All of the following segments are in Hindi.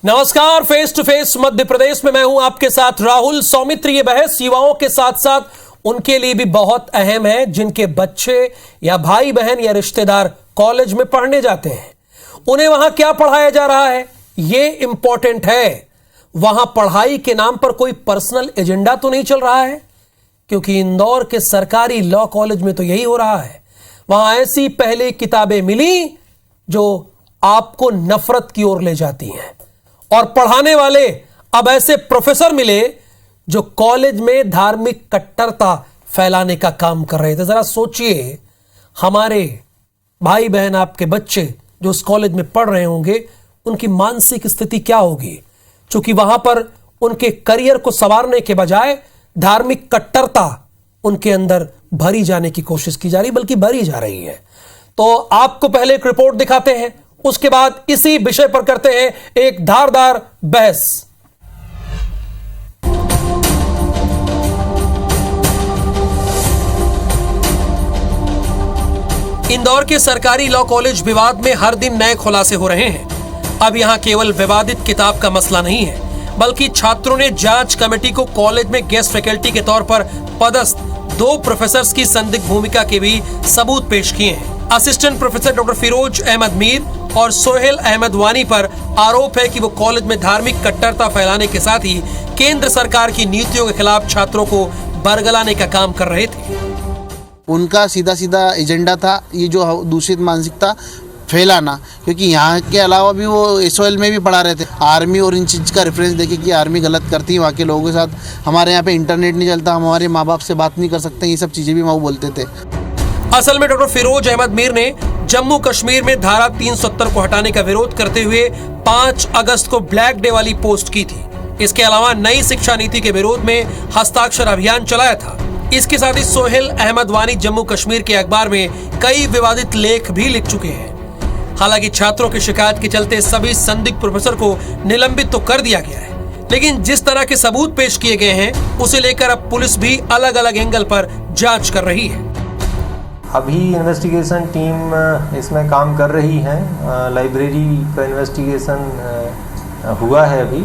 नमस्कार, face to face Madhya Pradesh में मैं हूं आपके साथ राहुल सौमित्र। ये बहस युवाओं के साथ साथ उनके लिए भी बहुत अहम है जिनके बच्चे या भाई बहन या रिश्तेदार कॉलेज में पढ़ने जाते हैं। उन्हें वहां क्या पढ़ाया जा रहा है ये इंपॉर्टेंट है। वहां पढ़ाई के नाम पर कोई पर्सनल एजेंडा तो नहीं चल रहा है, क्योंकि इंदौर के सरकारी लॉ कॉलेज में तो यही हो रहा है। वहां ऐसी पहले किताबें मिली जो आपको नफरत की ओर ले जाती हैं, और पढ़ाने वाले अब ऐसे प्रोफेसर मिले जो कॉलेज में धार्मिक कट्टरता फैलाने का काम कर रहे थे। जरा सोचिए, हमारे भाई बहन आपके बच्चे जो उस कॉलेज में पढ़ रहे होंगे उनकी मानसिक स्थिति क्या होगी, क्योंकि वहां पर उनके करियर को संवारने के बजाय धार्मिक कट्टरता उनके अंदर भरी जाने की कोशिश की जा रही, बल्कि भरी जा रही है। तो आपको पहले एक रिपोर्ट दिखाते हैं, उसके बाद इसी विषय पर करते हैं एक धारदार बहस। इंदौर के सरकारी लॉ कॉलेज विवाद में हर दिन नए खुलासे हो रहे हैं। अब यहां केवल विवादित किताब का मसला नहीं है, बल्कि छात्रों ने जांच कमेटी को कॉलेज में गेस्ट फैकल्टी के तौर पर पदस्थ 2 प्रोफेसर्स की संदिग्ध भूमिका के भी सबूत पेश किए हैं। Assistant professor doctor Firoz Ahmad Mir और सोहेल अहमद वानी पर आरोप है कि वो कॉलेज में धार्मिक कट्टरता फैलाने के साथ ही केंद्र सरकार की नीतियों के खिलाफ छात्रों को बरगलाने का काम कर रहे थे। उनका सीधा सीधा एजेंडा था ये जो दूषित मानसिकता फैलाना, क्योंकि यहाँ के अलावा भी वो एसओएल में भी पढ़ा रहे थे। आर्मी और इन चीज़ का रेफरेंस देखे कि आर्मी गलत करती है वहाँ के लोगों के साथ। हमारे यहाँ पे इंटरनेट नहीं चलता, हम हमारे माँ बाप से बात नहीं कर सकते, ये सब चीज़ें भी वो बोलते थे। असल में डॉक्टर फिरोज अहमद मीर ने जम्मू कश्मीर में धारा 370 को हटाने का विरोध करते हुए 5 अगस्त को ब्लैक डे वाली पोस्ट की थी। इसके अलावा नई शिक्षा नीति के विरोध में हस्ताक्षर अभियान चलाया था। इसके साथ ही सोहेल अहमद वानी जम्मू कश्मीर के अखबार में कई विवादित लेख भी लिख चुके हैं। हालांकि छात्रों की शिकायत के चलते सभी संदिग्ध प्रोफेसर को निलंबित तो कर दिया गया है, लेकिन जिस तरह के सबूत पेश किए गए हैं उसे लेकर अब पुलिस भी अलग अलग एंगल पर जांच कर रही है। अभी इन्वेस्टिगेशन टीम इसमें काम कर रही है। लाइब्रेरी का इन्वेस्टिगेशन हुआ है। अभी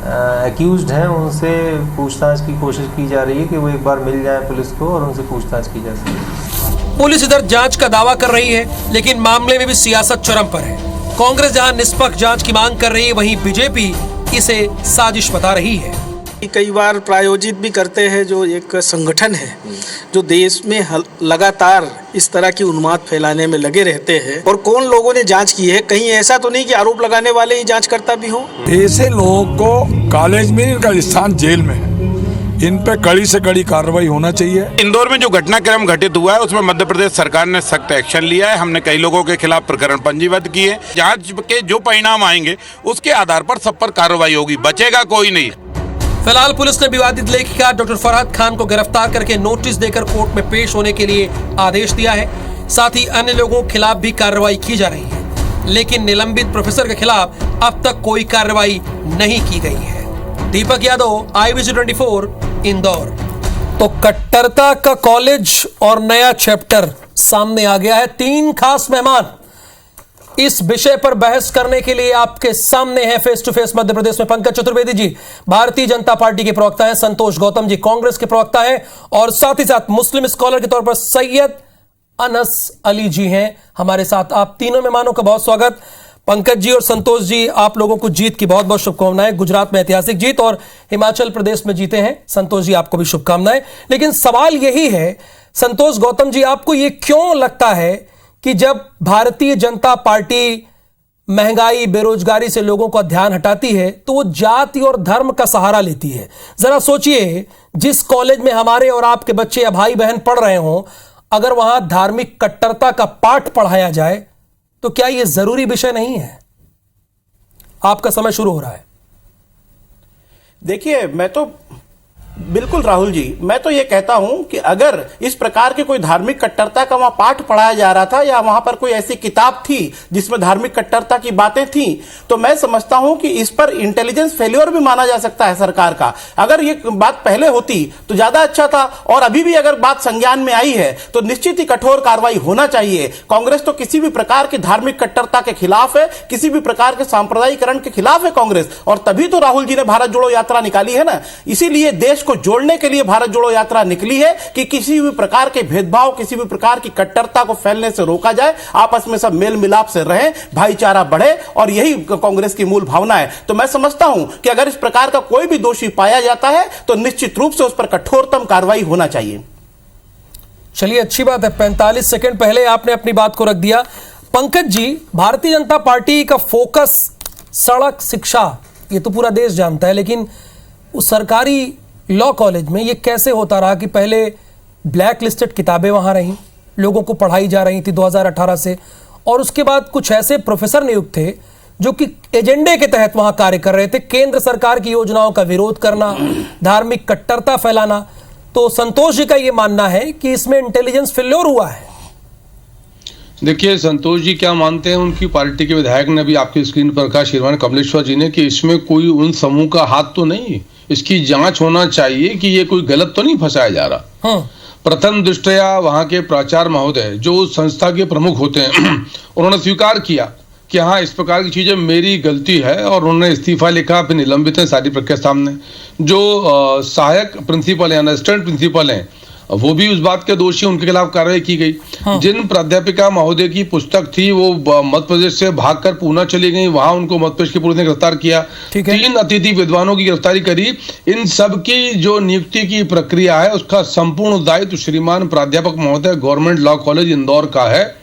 एक्यूज्ड हैं, उनसे पूछताछ की कोशिश की जा रही है कि वो एक बार मिल जाए पुलिस को और उनसे पूछताछ की जा सके। पुलिस इधर जांच का दावा कर रही है, लेकिन मामले में भी सियासत चरम पर है। कांग्रेस जहां निष्पक्ष जांच की मांग कर रही है, वहीं बीजेपी इसे साजिश बता रही है। कई बार प्रायोजित भी करते हैं, जो एक संगठन है जो देश में लगातार इस तरह की उन्माद फैलाने में लगे रहते हैं। और कौन लोगों ने जांच की है? कहीं ऐसा तो नहीं कि आरोप लगाने वाले ही जांच करता भी हो? ऐसे लोगों को कॉलेज में, इनका स्थान जेल में है, इन पे कड़ी से कड़ी कार्रवाई होना चाहिए। इंदौर में जो घटनाक्रम घटित हुआ है उसमें मध्य प्रदेश सरकार ने सख्त एक्शन लिया है। हमने कई लोगों के खिलाफ प्रकरण पंजीबद्ध किए। जांच के जो परिणाम आएंगे उसके आधार पर सब पर कार्रवाई होगी, बचेगा कोई नहीं। फिलहाल पुलिस ने विवादित लेखिका डॉक्टर फरहत खान को गिरफ्तार करके नोटिस देकर कोर्ट में पेश होने के लिए आदेश दिया है। साथ ही अन्य लोगों के खिलाफ भी कार्रवाई की जा रही है, लेकिन निलंबित प्रोफेसर के खिलाफ अब तक कोई कार्रवाई नहीं की गई है। दीपक यादव, IBC24, इंदौर। तो कट्टरता का कॉलेज और नया चैप्टर सामने आ गया है। 3 खास मेहमान इस विषय पर बहस करने के लिए आपके सामने हैं। Face to face Madhya Pradesh में पंकज चतुर्वेदी जी भारतीय जनता पार्टी के प्रवक्ता हैं, संतोष गौतम जी कांग्रेस के प्रवक्ता हैं, और साथ ही साथ मुस्लिम स्कॉलर के तौर पर सैयद अनस अली जी हैं हमारे साथ। आप तीनों मेहमानों का बहुत स्वागत। पंकज जी और संतोष जी, आप लोगों को जीत की बहुत बहुत शुभकामनाएं। गुजरात में ऐतिहासिक जीत और हिमाचल प्रदेश में जीते हैं। संतोष जी, आपको भी शुभकामनाएं। लेकिन सवाल यही है, संतोष गौतम जी, आपको यह क्यों लगता है कि जब भारतीय जनता पार्टी महंगाई, बेरोजगारी से लोगों का ध्यान हटाती है तो वो जाति और धर्म का सहारा लेती है? जरा सोचिए, जिस कॉलेज में हमारे और आपके बच्चे या भाई बहन पढ़ रहे हों, अगर वहां धार्मिक कट्टरता का पाठ पढ़ाया जाए तो क्या यह जरूरी विषय नहीं है? आपका समय शुरू हो रहा है। देखिए, मैं तो बिल्कुल राहुल जी, मैं तो ये कहता हूं कि अगर इस प्रकार के कोई धार्मिक कट्टरता का वहां पाठ पढ़ाया जा रहा था या वहां पर कोई ऐसी किताब थी जिसमें धार्मिक कट्टरता की बातें थी, तो मैं समझता हूं कि इस पर इंटेलिजेंस फेल्योर भी माना जा सकता है सरकार का। अगर ये बात पहले होती तो ज्यादा अच्छा था, और अभी भी अगर बात संज्ञान में आई है तो निश्चित ही कठोर कार्रवाई होना चाहिए। कांग्रेस तो किसी भी प्रकार की धार्मिक कट्टरता के खिलाफ है, किसी भी प्रकार के सांप्रदायिकरण के खिलाफ है कांग्रेस, और तभी तो राहुल जी ने भारत जोड़ो यात्रा निकाली है ना। इसीलिए देश को जोड़ने के लिए भारत जोड़ो यात्रा निकली है कि किसी भी प्रकार के भेदभाव, किसी भी प्रकार की कट्टरता को फैलने से रोका जाए, आपस में सब मेल मिलाप से रहें, भाईचारा बढ़े, और यही कांग्रेस की मूल भावना है। तो मैं समझता हूं कि अगर इस प्रकार का कोई भी दोषी पाया जाता है तो निश्चित रूप से उस पर कठोरतम कार्रवाई होना चाहिए। चलिए, अच्छी बात है, 45 सेकंड पहले आपने अपनी बात को रख दिया। पंकज जी, भारतीय जनता पार्टी का फोकस सड़क, शिक्षा, ये तो पूरा देश जानता है, लेकिन उस सरकारी लॉ कॉलेज में ये कैसे होता रहा कि पहले ब्लैक लिस्टेड किताबें वहां रहीं, लोगों को पढ़ाई जा रही थी 2018 से, और उसके बाद कुछ ऐसे प्रोफेसर नियुक्त थे जो कि एजेंडे के तहत वहां कार्य कर रहे थे, केंद्र सरकार की योजनाओं का विरोध करना, धार्मिक कट्टरता फैलाना। तो संतोष जी का यह मानना है कि इसमें इंटेलिजेंस फेल्योर हुआ है। देखिए, संतोष जी क्या मानते हैं, उनकी पार्टी के विधायक ने भी आपकी स्क्रीन पर कहा, श्रीमान कमलेश्वर जी ने, कि इसमें कोई उन समूह का हाथ तो नहीं, इसकी जांच होना चाहिए कि ये कोई गलत तो नहीं फंसाया जा रहा। प्रथम दृष्टया वहां के प्राचार्य महोदय जो उस संस्था के प्रमुख होते हैं उन्होंने स्वीकार किया कि हाँ, इस प्रकार की चीजें मेरी गलती है, और उन्होंने इस्तीफा लिखा, फिर निलंबित है सारी प्रक्रिया सामने। जो सहायक प्रिंसिपल हैं, असिस्टेंट प्रिंसिपल हैं, वो भी उस बात के दोषी, उनके खिलाफ कार्रवाई की गई। जिन प्राध्यापिका महोदय की पुस्तक थी वो मध्य प्रदेश से भागकर पूना चली गई, वहां उनको मध्य प्रदेश की पुलिस ने गिरफ्तार किया। 3 अतिथि विद्वानों की गिरफ्तारी करी। इन सब की जो नियुक्ति की प्रक्रिया है उसका संपूर्ण दायित्व श्रीमान प्राध्यापक महोदय गवर्नमेंट लॉ कॉलेज इंदौर का है,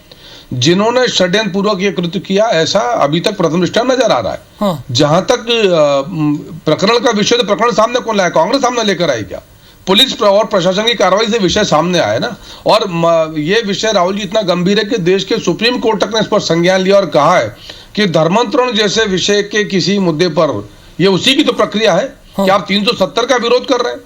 जिन्होंने षड्यंत्र पूर्वक ये कृत्य किया, ऐसा अभी तक प्रथम दृष्टया नजर आ रहा है। जहां तक प्रकरण का विषय, तो प्रकरण सामने कौन लाया? कांग्रेस सामने लेकर आई क्या? पुलिस और प्रशासन की कार्रवाई से विषय सामने आया ना। और ये विषय राहुल जी इतना गंभीर है कि देश के सुप्रीम कोर्ट तक ने इस पर संज्ञान लिया और कहा है कि धर्मांतरण जैसे विषय के किसी मुद्दे पर ये उसी की तो प्रक्रिया है कि आप 370 का विरोध कर रहे हैं।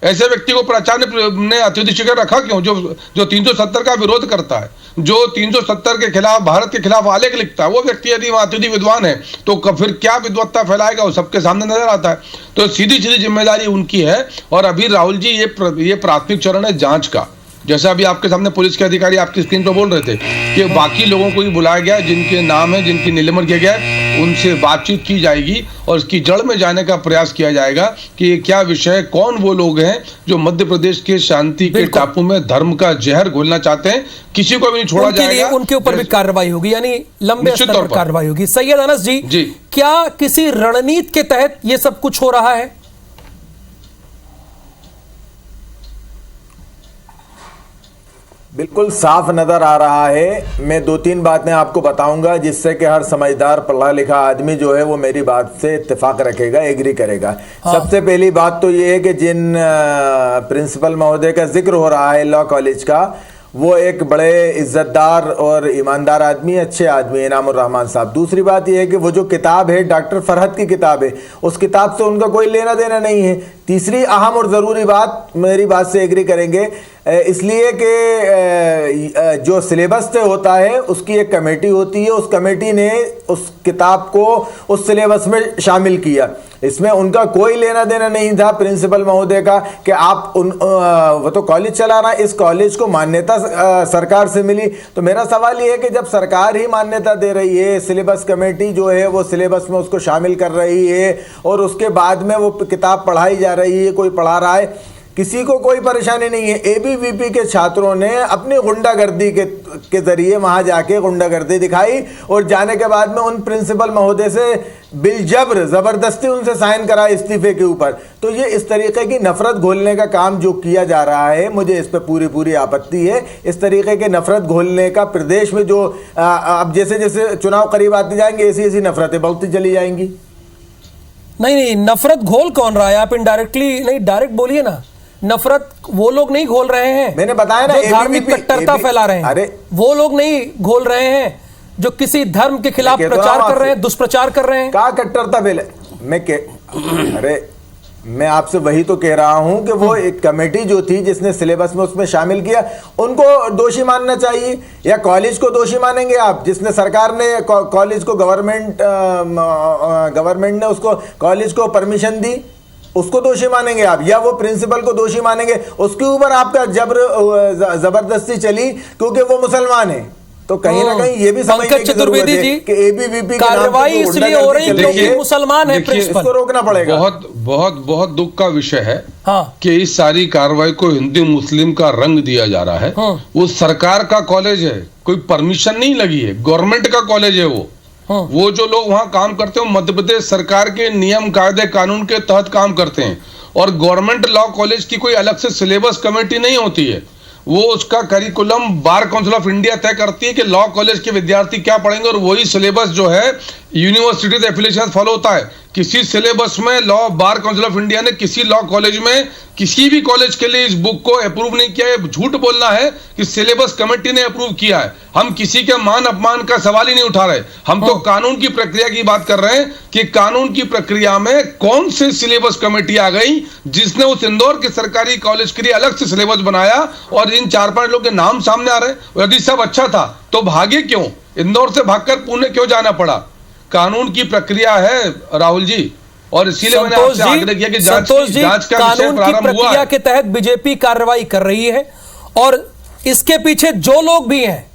ऐसे व्यक्ति को प्राचार्य ने अतिथि शिक्षक रखा क्यों, जो 370 का विरोध करता है, जो 370 के खिलाफ, भारत के खिलाफ आलेख लिखता है, वो व्यक्ति यदि वहां अतिथि विद्वान है तो फिर क्या विद्वत्ता फैलाएगा, वो सबके सामने नजर आता है। तो सीधी सीधी जिम्मेदारी उनकी है। और अभी राहुल जी ये प्राथमिक चरण है जांच का। जैसा अभी आपके सामने पुलिस के अधिकारी आपकी स्क्रीन पर बोल रहे थे कि बाकी लोगों को भी बुलाया गया, जिनके नाम है, जिनकी निलंबन किया गया है, उनसे बातचीत की जाएगी और इसकी जड़ में जाने का प्रयास किया जाएगा कि ये क्या विषय है, कौन वो लोग हैं जो मध्य प्रदेश के शांति के टापू में धर्म का जहर घोलना चाहते हैं। किसी को भी नहीं छोड़ा जाएगा, उनके ऊपर भी कार्रवाई होगी, यानी लंबे स्तर पर कार्रवाई होगी। सैयद अनस जी, क्या किसी रणनीति के तहत ये सब कुछ हो रहा है? बिल्कुल साफ नज़र आ रहा है। मैं 2-3 बातें आपको बताऊंगा जिससे कि हर समझदार पढ़ा लिखा आदमी जो है वो मेरी बात से इत्तेफाक रखेगा, एग्री करेगा। सबसे पहली बात तो ये है कि जिन प्रिंसिपल महोदय का जिक्र हो रहा है लॉ कॉलेज का, वो एक बड़े इज्जतदार और ईमानदार आदमी, अच्छे आदमी, इनामुर रहमान साहब। दूसरी बात यह है कि वो जो किताब है डॉक्टर फरहत की किताब है, उस किताब से उनका कोई लेना देना नहीं है। तीसरी अहम और ज़रूरी बात, मेरी बात से एग्री करेंगे, इसलिए कि जो सिलेबस से होता है उसकी एक कमेटी होती है, उस कमेटी ने उस किताब को उस सिलेबस में शामिल किया। इसमें उनका कोई लेना देना नहीं था प्रिंसिपल महोदय का कि आप वो तो कॉलेज चला रहा है, इस कॉलेज को मान्यता सरकार से मिली। तो मेरा सवाल ये है कि जब सरकार ही मान्यता दे रही है, सिलेबस कमेटी जो है वो सिलेबस में उसको शामिल कर रही है और उसके बाद में वो किताब पढ़ाई जा रही है, कोई पढ़ा रहा है, किसी को कोई परेशानी नहीं है। एबीवीपी के छात्रों ने अपनी गुंडागर्दी के जरिए वहां जाके गुंडागर्दी दिखाई और जाने के बाद में उन प्रिंसिपल महोदय से बिलजबर जबरदस्ती उनसे साइन करा इस्तीफे के ऊपर। तो ये इस तरीके की नफरत घोलने का काम जो किया जा रहा है, मुझे इस पर पूरी आपत्ति है। इस तरीके के नफरत घोलने का प्रदेश में जो अब जैसे जैसे चुनाव करीब आते जाएंगे ऐसी नफरतें बढ़ती चली जाएंगी। नहीं, नफरत घोल कौन रहा है? आप इनडायरेक्टली नहीं, डायरेक्ट बोलिए ना। नफरत वो लोग नहीं घोल रहे हैं, मैंने बताया ना, जो धार्मिक कट्टरता फैला रहे हैं। अरे वो लोग नहीं घोल रहे हैं जो किसी धर्म के खिलाफ प्रचार कर रहे हैं, दुष्प्रचार कर रहे हैं। क्या कट्टरता फैले? अरे मैं आपसे वही तो कह रहा हूं कि वो एक कमेटी जो थी जिसने सिलेबस में उसमें शामिल किया, उनको दोषी मानना चाहिए, या कॉलेज को दोषी मानेंगे आप जिसने सरकार ने कॉलेज को गवर्नमेंट ने उसको कॉलेज को परमिशन दी, उसको दोषी मानेंगे आप, या वो प्रिंसिपल को दोषी मानेंगे? उसके ऊपर आपका जबरदस्ती चली क्योंकि वो मुसलमान है। तो कहीं ना कहीं ये भी समझने की चतुर्वेदी जी कि एबीवीपी कार्रवाई इसलिए हो रही है क्योंकि मुसलमान है, इसको रोकना पड़ेगा। बहुत बहुत बहुत दुख का विषय है हाँ। कि इस सारी कार्रवाई को हिंदू मुस्लिम का रंग दिया जा रहा है। हाँ। वो सरकार का कॉलेज है, कोई परमिशन नहीं लगी है, गवर्नमेंट का कॉलेज है वो। हाँ। वो जो लोग वहां काम करते हैं मध्य प्रदेश सरकार के नियम कायदे कानून के तहत काम करते हैं, और गवर्नमेंट लॉ कॉलेज की कोई अलग से सिलेबस कमेटी नहीं होती है। वो उसका curriculum bar council of India तय करती है कि लॉ कॉलेज के विद्यार्थी क्या पढ़ेंगे, और वही सिलेबस जो है यूनिवर्सिटी एफिलिएशन फॉलो होता है। किसी सिलेबस में law bar council of India ने किसी लॉ कॉलेज में किसी भी कॉलेज के लिए इस बुक को अप्रूव नहीं किया है। झूठ बोलना है कि सिलेबस कमेटी ने अप्रूव किया है। हम किसी के मान अपमान का सवाल ही नहीं उठा रहे, हम तो कानून की प्रक्रिया की बात कर रहे हैं कि कानून की प्रक्रिया में कौन से सिलेबस कमेटी आ गई जिसने उस इंदौर के सरकारी कॉलेज के लिए अलग से सिलेबस बनाया, और इन 4-5 लोग के नाम सामने आ रहे। यदि सब अच्छा था तो भागे क्यों? इंदौर से भागकर पुणे क्यों जाना पड़ा? कानून की प्रक्रिया है राहुल जी, और इसीलिए मैंने आपसे आग्रह किया कि जांच का विषय प्रारंभ हुआ प्रक्रिया के तहत बीजेपी कार्रवाई कर रही है, और इसके पीछे जो लोग भी हैं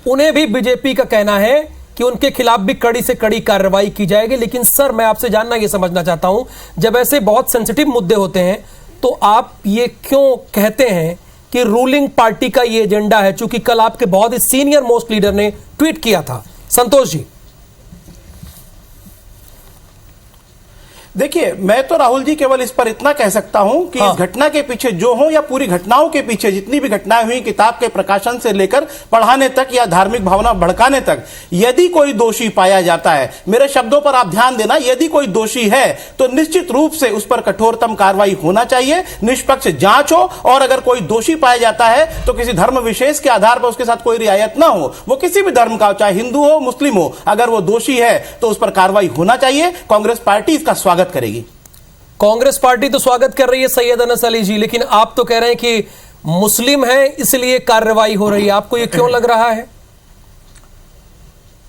उन्हें भी बीजेपी का कहना है कि उनके खिलाफ भी कड़ी से कड़ी कार्रवाई की जाएगी। लेकिन सर, मैं आपसे जानना ये समझना चाहता हूं, जब ऐसे बहुत सेंसिटिव मुद्दे होते हैं तो आप ये क्यों कहते हैं कि रूलिंग पार्टी का ये एजेंडा है? चूंकि कल आपके बहुत ही सीनियर मोस्ट लीडर ने ट्वीट किया था। संतोष जी, देखिए, मैं तो राहुल जी केवल इस पर इतना कह सकता हूं कि इस घटना के पीछे जो हो, या पूरी घटनाओं के पीछे जितनी भी घटनाएं हुई, किताब के प्रकाशन से लेकर पढ़ाने तक या धार्मिक भावना भड़काने तक, यदि कोई दोषी पाया जाता है, मेरे शब्दों पर आप ध्यान देना, यदि कोई दोषी है तो निश्चित रूप से उस पर कठोरतम कार्रवाई होना चाहिए, निष्पक्ष जांच हो, और अगर कोई दोषी पाया जाता है तो किसी धर्म विशेष के आधार पर उसके साथ कोई रियायत ना हो, वो किसी भी धर्म का, चाहे हिंदू हो मुस्लिम हो, अगर वो दोषी है तो उस पर कार्रवाई होना चाहिए। कांग्रेस पार्टी इसका स्वागत करेगी। कांग्रेस पार्टी तो स्वागत कर रही है सैयद अनस अली जी, लेकिन आप तो कह रहे हैं कि मुस्लिम है इसलिए कार्रवाई हो रही है। आपको ये क्यों लग रहा है?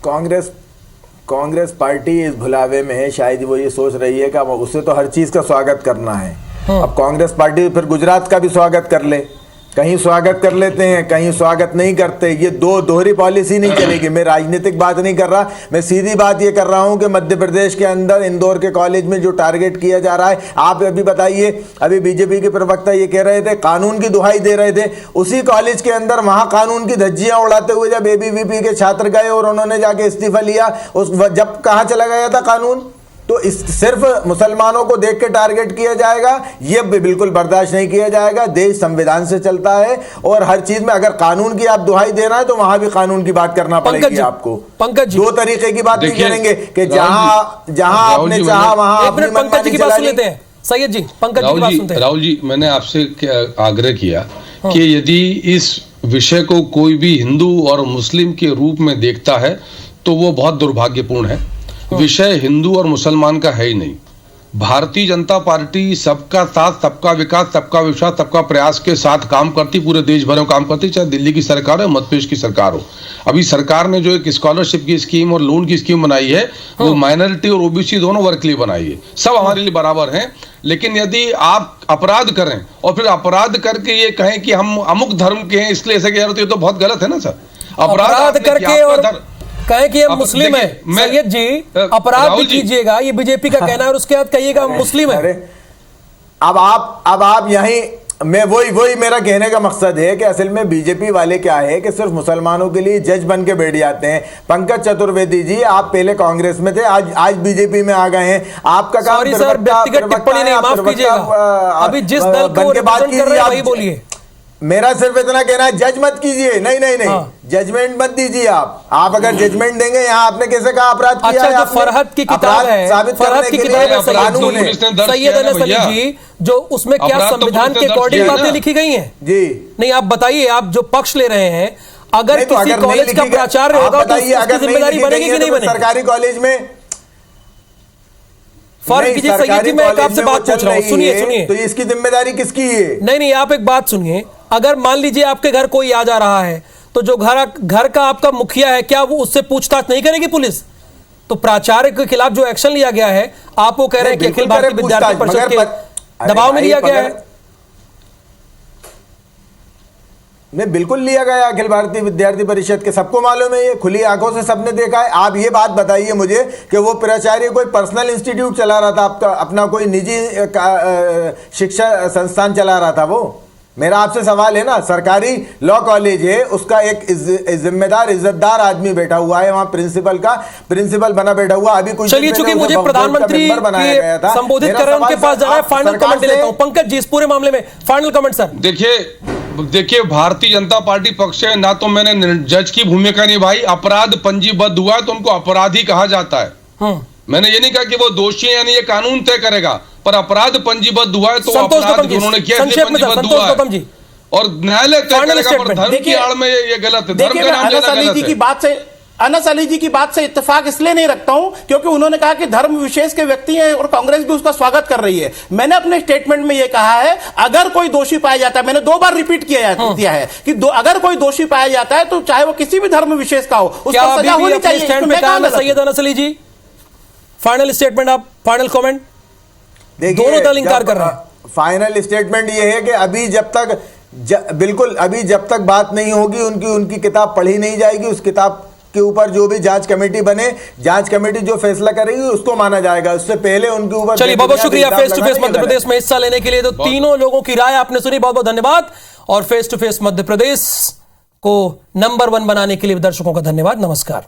कांग्रेस पार्टी इस भुलावे में है, शायद वो ये सोच रही है कि अब उसे तो हर चीज का स्वागत करना है। अब कांग्रेस पार्टी फिर गुजरात का भी स्वागत कर ले, कहीं स्वागत कर लेते हैं, कहीं स्वागत नहीं करते। ये दोहरी पॉलिसी नहीं चलेगी। मैं राजनीतिक बात नहीं कर रहा, मैं सीधी बात ये कर रहा हूं कि मध्य प्रदेश के अंदर इंदौर के कॉलेज में जो टारगेट किया जा रहा है, आप अभी बताइए, अभी बीजेपी के प्रवक्ता ये कह रहे थे, कानून की दुहाई दे रहे थे, उसी कॉलेज के अंदर वहां कानून की धज्जियां उड़ाते हुए जब एबीवीपी के छात्र गए और उन्होंने जाके इस्तीफा लिया, जब कहां चला गया था कानून? तो इस सिर्फ मुसलमानों को देख के टारगेट किया जाएगा, ये बिल्कुल बर्दाश्त नहीं किया जाएगा। देश संविधान से चलता है, और हर चीज में अगर कानून की आप दुहाई देना है तो वहां भी कानून की बात करना पड़ेगी आपको। पंकज जी, दो तरीके की बात नहीं करेंगे कि जहां आपने चाहा वहां अपनी पंकज की बात सुन लेते हैं। सैयद जी, पंकज की बात सुनते हैं। राहुल जी, मैंने आपसे आग्रह किया कि यदि इस विषय को कोई भी हिंदू और मुस्लिम के रूप में देखता है तो वो बहुत दुर्भाग्यपूर्ण है। विषय हिंदू और मुसलमान का है ही नहीं। भारतीय जनता पार्टी सबका साथ, सबका विकास, सबका विश्वास, सबका प्रयास के साथ काम करती, पूरे देश भर में काम करती, चाहे दिल्ली की सरकार हो, मध्य प्रदेश की सरकार हो। अभी सरकार ने जो एक स्कॉलरशिप की स्कीम और लोन की स्कीम बनाई है, वो माइनॉरिटी और ओबीसी दोनों वर्ग के लिए बनाई है। सब हमारे लिए बराबर हैं। लेकिन यदि आप अपराध करें और फिर अपराध करके ये कहें कि हम अमुक धर्म के हैं इसलिए ऐसा किया, तो बहुत गलत है ना सर। अपराध करके और कहे कि हम मुस्लिम है। सैयद जी, अपराध भी कीजिएगा, ये बीजेपी का कहना है, और उसके बाद कहिएगा हम मुस्लिम है। अब आप यहीं, मैं वही मेरा कहने का मकसद है कि असल में बीजेपी वाले क्या है कि सिर्फ मुसलमानों के लिए जज बन के बैठ जाते हैं। पंकज चतुर्वेदी जी, आप पहले कांग्रेस में थे, आज बीजेपी में आ गए हैं। आपका काम व्यक्तिगत टिप्पणी नहीं, माफ कीजिएगा, अभी जिस दल को रिप्रेजेंट कर रहे हैं वही बोलिए। मेरा सिर्फ इतना कहना है, जज मत कीजिए। नहीं, जजमेंट मत दीजिए। आप अगर जजमेंट देंगे, यहाँ आपने कैसे कहा अपराध किया है? जो फरहत की किताब है, फरहत की किताब है सैयद अनस अली जी, जो उसमें क्या संविधान के अकॉर्डिंग बातें लिखी गई हैं जी? नहीं, आप बताइए, आप जो पक्ष ले रहे हैं, अगर किसी कॉलेज का प्राचार्य होगा तो उसकी जिम्मेदारी बनेगी कि नहीं बनेगी? सरकारी कॉलेज में फर्क नहीं, कीजिए सैयद जी, मैं एक सरकारी आपसे बात कॉलेज पूछ रहा हूँ, में वो सुनिए चल रही सुनिए। है, तो इसकी जिम्मेदारी किसकी है? नहीं, आप एक बात सुनिए, अगर मान लीजिए आपके घर कोई आ जा रहा है तो जो घर का आपका मुखिया है, क्या वो उससे पूछताछ नहीं करेगी पुलिस? तो प्राचार्य के खिलाफ जो एक्शन लिया गया है, आप वो कह रहे हैं कि अखिल भारतीय विद्यार्थी परिषद के दबाव में लिया गया है। नहीं, बिल्कुल लिया गया अखिल भारतीय विद्यार्थी परिषद के, सबको मालूम है, ये खुली आंखों से सबने देखा है। आप ये बात बताइए मुझे कि वो प्राचार्य कोई पर्सनल इंस्टीट्यूट चला रहा था आपका, अपना कोई निजी शिक्षा संस्थान चला रहा था वो? मेरा आपसे सवाल है ना, सरकारी लॉ कॉलेज है, उसका एक जिम्मेदार इज्जतदार आदमी बैठा हुआ है वहां, प्रिंसिपल बना बैठा हुआ। अभी कुछ चलिए, चूंकि मुझे प्रधानमंत्री संबोधित कर रहे हैं, उनके पास जाना है, फाइनल कमेंट लेता हूं। पंकज जी, इस पूरे मामले में फाइनल कमेंट सर। देखिए भारतीय जनता पार्टी पक्ष से ना तो मैंने जज की भूमिका निभाई, अपराध पंजीबद्ध हुआ है तो उनको अपराधी कहा जाता है। मैंने ये नहीं कहा कि वो दोषी है, यानी ये कानून तय करेगा, पर अपराध पंजीबद्ध हुआ है तो अपराध जो उन्होंने किया इसलिए पंजीबद्ध हुआ है और न्यायालय तय करेगा। पर धर्म की आड़ में ये गलत है, धर्म का नाम लेना गलत है। अनस अली जी की बात से इत्तेफाक इसलिए नहीं रखता हूं क्योंकि उन्होंने कहा कि धर्म विशेष के व्यक्ति हैं और कांग्रेस भी उसका स्वागत कर रही है। मैंने अपने स्टेटमेंट में यह कहा है, अगर कोई दोषी पाया जाता है, मैंने 2 बार रिपीट किया है कि अगर कोई दोषी पाया जाता है तो चाहे वो किसी भी धर्म विशेष का हो, उसको सजा होनी चाहिए। सैयद अनस अली जी, फाइनल स्टेटमेंट, आप फाइनल कमेंट। दोनों दल इंकार कर रहे हैं। फाइनल स्टेटमेंट ये है कि अभी जब तक बिल्कुल अभी जब तक बात नहीं होगी, उनकी किताब पढ़ी नहीं जाएगी, उस किताब के ऊपर जो भी जांच कमेटी बने, जांच कमेटी जो फैसला करेगी उसको माना जाएगा, उससे पहले उनके ऊपर। चलिए, बहुत बहुत शुक्रिया face to face Madhya Pradesh में हिस्सा लेने के लिए। तो तीनों लोगों की राय आपने सुनी, बहुत बहुत धन्यवाद। और face to face Madhya Pradesh को नंबर 1 बनाने के लिए दर्शकों का धन्यवाद। नमस्कार।